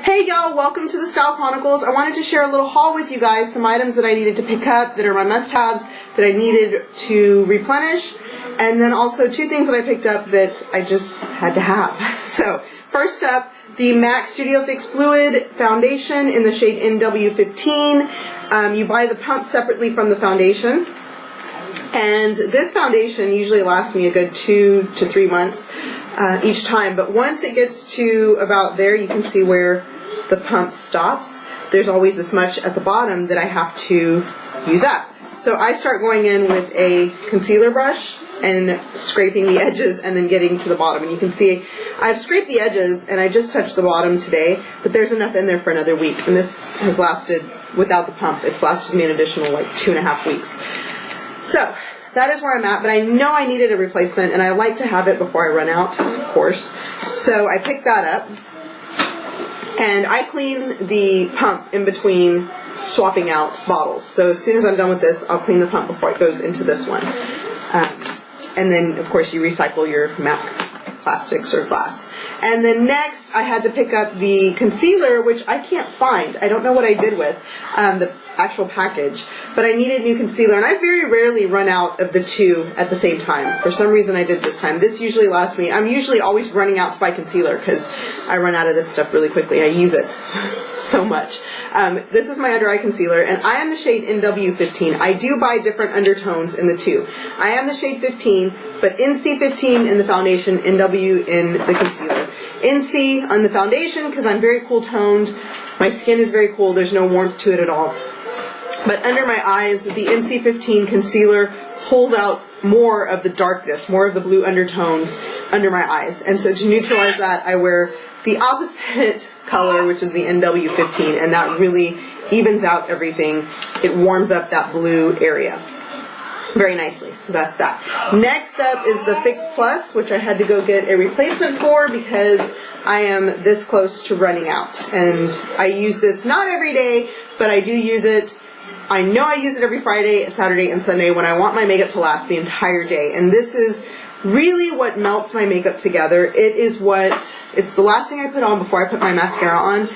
Hey y'all, welcome to the Style Chronicles. I wanted to share a little haul with you guys, some items that I needed to pick up that are my must-haves that I needed to replenish, and then also two things that I picked up that I just had to have. So, first up, the MACStudio Fix Fluid Foundation in the shade NW15. You buy the pump separately from the foundation. And this foundation usually lasts me a good 2 to 3 months each time, but once it gets to about there, you can see where the pump stops. There's always this much at the bottom that I have to use up. So I start going in with a concealer brush and scraping the edges and then getting to the bottom. And you can see I've scraped the edges and I just touched the bottom today, but there's enough in there for another week. And this has lasted, without the pump, it's lasted me an additional like 2.5 weeks. So that is where I'm at, but I know I needed a replacement and I like to have it before I run out, of course. So I picked that up and I clean the pump in between swapping out bottles. So as soon as I'm done with this, I'll clean the pump before it goes into this one. And then, of course, you recycle your MAC plastics or glass. And then next, I had to pick up the concealer, which I can't find. I don't know what I did with the actual package, but I needed new concealer, and I very rarely run out of the two at the same time. For some reason, I did this time. This usually lasts me. I'm usually always running out to buy concealer because I run out of this stuff really quickly. I use it so much. This is my under eye concealer, and I am the shade NW15. I do buy different undertones in the two. I am the shade 15, but NC15 in the foundation, NW in the concealer. NC on the foundation because I'm very cool toned. My skin is very cool. There's no warmth to it at all. But under my eyes, the NC15 concealer pulls out more of the darkness, more of the blue undertones under my eyes. And so to neutralize that, I wear the opposite color, which is the NW15, and that really evens out everything. It warms up that blue area very nicely. So that's that. Next up is the Fix Plus, which I had to go get a replacement for because I am this close to running out. And I use this not every day, but I do use it. I know I use it every Friday, Saturday, and Sunday when I want my makeup to last the entire day. And this is really what melts my makeup together. It's the last thing I put on before I put my mascara on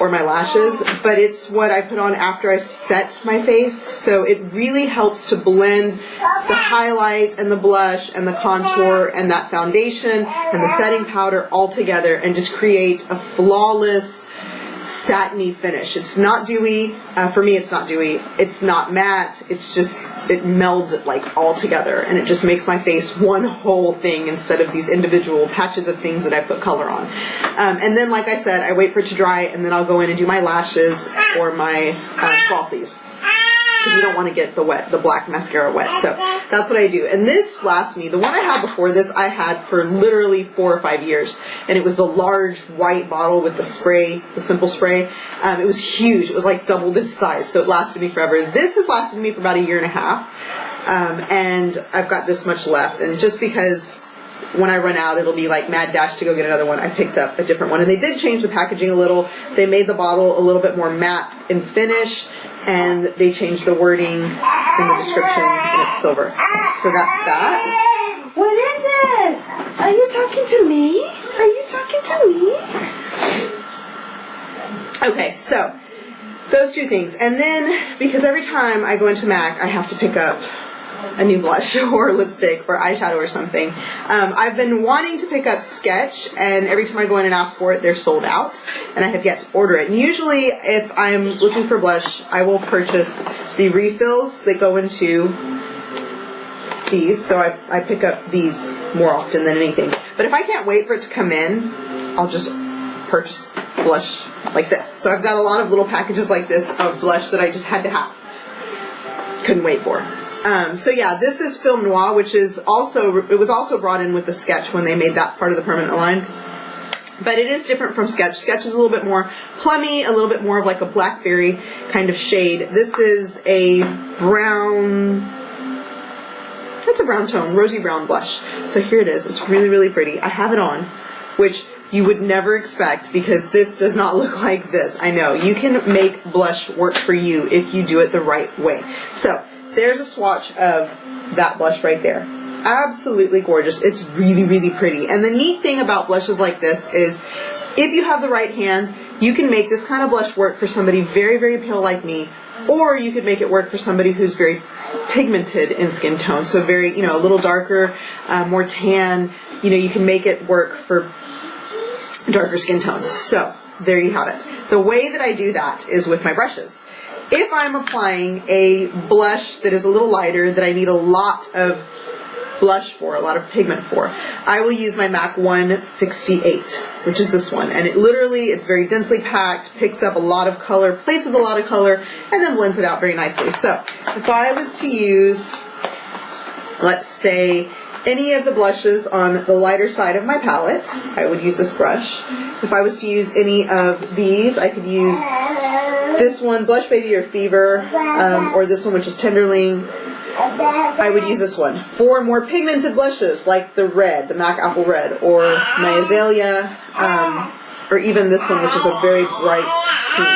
or my lashes, but it's what I put on after I set my face. So it really helps to blend the highlight and the blush and the contour and that foundation and the setting powder all together and just create a flawless satiny finish. It's not dewy. For me, it's not dewy. It's not matte. It's just, it melds it like all together, and it just makes my face one whole thing instead of these individual patches of things that I put color on. And then, like I said, I wait for it to dry, and then I'll go in and do my lashes or my falsies, because you don't want to get the black mascara wet. So that's what I do. And this lasts me. The one I had before this, I had for literally 4 or 5 years. And it was the large white bottle with the spray, the simple spray. It was huge. It was like double this size. So it lasted me forever. This has lasted me for about 1.5 years. And I've got this much left. And just because when I run out, it'll be like mad dash to go get another one, I picked up a different one. And they did change the packaging a little. They made the bottle a little bit more matte in finish. And they changed the wording in the description, and it's silver. So that's that. What is it? Are you talking to me? Are you talking to me? Okay, so those two things. And then, because every time I go into MAC, I have to pick up a new blush or lipstick or eyeshadow or something. I've been wanting to pick up Sketch, and every time I go in and ask for it, they're sold out, and I have yet to order it. And usually, if I'm looking for blush, I will purchase the refills that go into these, so I pick up these more often than anything. But if I can't wait for it to come in, I'll just purchase blush like this. So I've got a lot of little packages like this of blush that I just had to have. Couldn't wait for. So yeah, this is Film Noir, which is also, it was also brought in with the Sketch when they made that part of the permanent line. But it is different from Sketch. Sketch is a little bit more plummy, a little bit more of like a blackberry kind of shade. This is a brown, it's a brown tone, rosy brown blush. So here it is. It's really, really pretty. I have it on, which you would never expect because this does not look like this. I know. You can make blush work for you if you do it the right way. So there's a swatch of that blush right there. Absolutely gorgeous. It's really, really pretty. And the neat thing about blushes like this is if you have the right hand, You can make this kind of blush work for somebody very, very pale like me, or you could make it work for somebody who's very pigmented in skin tone, so very, you know, a little darker, more tan. You know, you can make it work for darker skin tones. So there you have it. The way that I do that is with my brushes. If I'm applying a blush that is a little lighter, that I need a lot of blush for, a lot of pigment for, I will use my MAC 168, which is this one. And it literally, it's very densely packed, picks up a lot of color, places a lot of color, and then blends it out very nicely. So if I was to use, let's say, any of the blushes on the lighter side of my palette, I would use this brush. If I was to use any of these, I could use this one, Blush Baby or Fever, or this one, which is Tenderling. I would use this one. For more pigmented blushes, like the red, the MAC Apple Red, or my Azalea, or even this one, which is a very bright pink,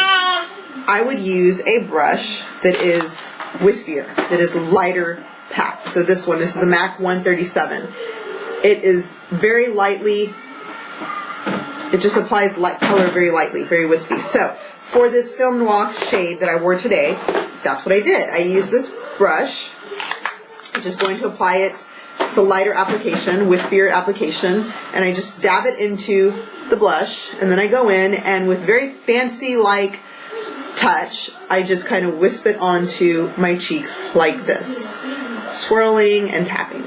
I would use a brush that is wispier, that is lighter packed. So this one, this is the MAC 137. It is very lightly, it just applies light color very lightly, very wispy. So for this Film Noir shade that I wore today, that's what I did. I used this brush. I'm just going to apply it. It's a lighter application, wispier application, and I just dab it into the blush, and then I go in and with very fancy like touch, I just kind of wisp it onto my cheeks like this, swirling and tapping.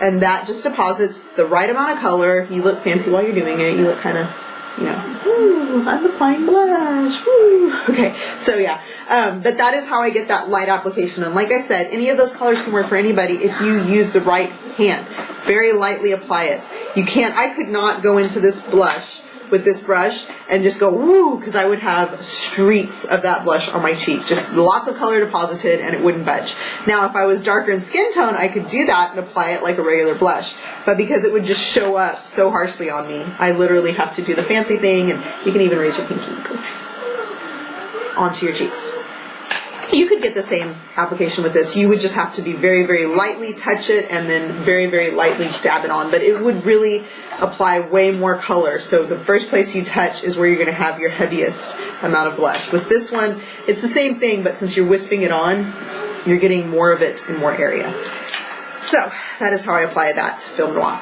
And that just deposits the right amount of color. You look fancy while you're doing it. You look kind of, you know, ooh, I'm applying blush. Woo. Okay, so yeah. But that is how I get that light application. And like I said, any of those colors can work for anybody if you use the right hand. Very lightly apply it. You can't, I could not go into this blush with this brush and just go woo, because I would have streaks of that blush on my cheek. Just lots of color deposited and it wouldn't budge. Now if I was darker in skin tone, I could do that and apply it like a regular blush. But because it would just show up so harshly on me, I literally have to do the fancy thing, and you can even raise your pinky onto your cheeks. You could get the same application with this. You would just have to be very, very lightly touch it and then very, very lightly dab it on. But it would really apply way more color. So the first place you touch is where you're going to have your heaviest amount of blush. With this one, it's the same thing, but since you're wisping it on, you're getting more of it in more area. So that is how I apply that Film Noir.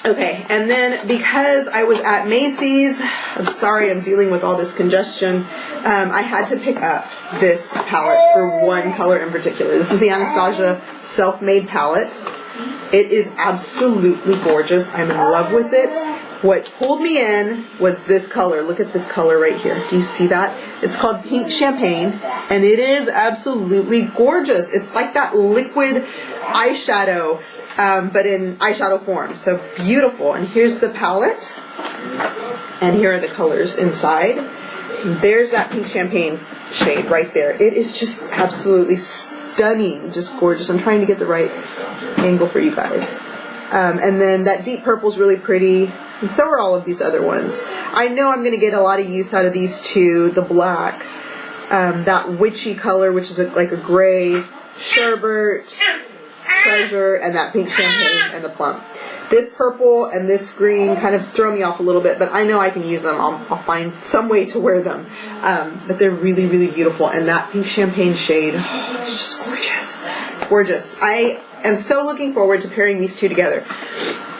Okay, and then because I was at Macy's, I'm sorry, I'm dealing with all this congestion, I had to pick up this palette for one color in particular. This is the Anastasia Self-Made palette. It is absolutely gorgeous. I'm in love with it. What pulled me in was this color. Look at this color right here. Do you see that? It's called Pink Champagne, and it is absolutely gorgeous. It's like that liquid eyeshadow, but in eyeshadow form. So beautiful. And here's the palette, and here are the colors inside. There's that Pink Champagne shade right there. It is just absolutely stunning, just gorgeous. I'm trying to get the right angle for you guys. And then that deep purple is really pretty, and so are all of these other ones. I know I'm going to get a lot of use out of these two. The black, that witchy color, which is like a gray, sherbet, treasure, and that Pink Champagne and the plum. This purple and this green kind of throw me off a little bit, but I know I can use them. I'll find some way to wear them. But they're really, really beautiful. And that Pink Champagne shade, oh, it's just gorgeous. Gorgeous. I am so looking forward to pairing these two together.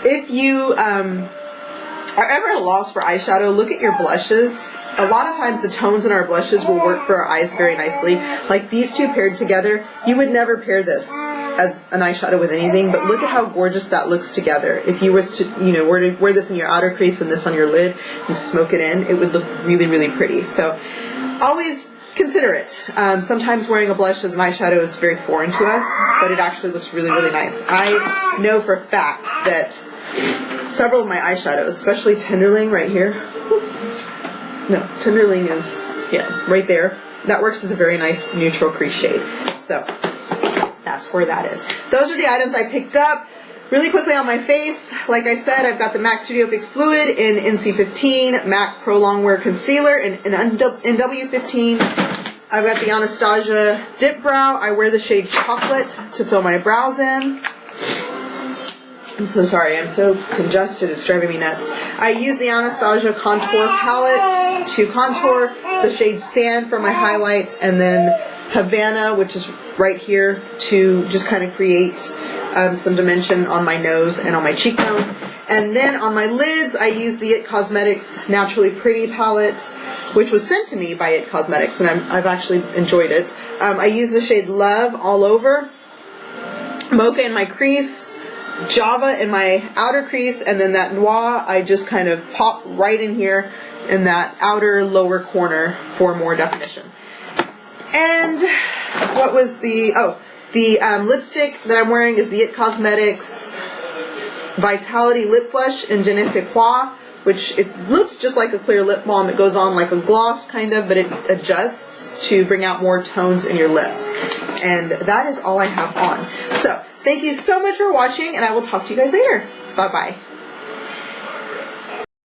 If you are ever at a loss for eyeshadow, look at your blushes. A lot of times the tones in our blushes will work for our eyes very nicely. Like these two paired together, you would never pair this as an eyeshadow with anything, but look at how gorgeous that looks together. If you was to, you know, were to wear this in your outer crease and this on your lid and smoke it in, it would look really, really pretty. So always consider it. Sometimes wearing a blush as an eyeshadow is very foreign to us, but it actually looks really, really nice. I know for a fact that several of my eyeshadows, especially Tenderling right here. No, Tenderling is, yeah, right there. That works as a very nice neutral crease shade. So that's where that is. Those are the items I picked up. Really quickly on my face, like I said, I've got the MACStudio Fix Fluid in NC15, MAC PRolongwear Concealer in NW15. I've got the Anastasia Dip Brow. I wear the shade Chocolate to fill my brows in. I'm so sorry, I'm so congested, it's driving me nuts. I use the Anastasia Contour palette to contour, the shade Sand for my highlights, and then Havana, which is right here, to just kind of create some dimension on my nose and on my cheekbone. And then on my lids, I use the IT Cosmetics Naturally Pretty palette, which was sent to me by IT Cosmetics, and I've actually enjoyed it. I use the shade Love all over, Mocha in my crease, Java in my outer crease, and then that Noir I just kind of pop right in here in that outer lower corner for more definition. And what was the, the lipstick that I'm wearing is the IT Cosmetics Vitality Lip Flush in Je ne sais quoi, which it looks just like a clear lip balm. It goes on like a gloss kind of, but it adjusts to bring out more tones in your lips. And that is all I have on. So, thank you so much for watching, and I will talk to you guys later. Bye-bye.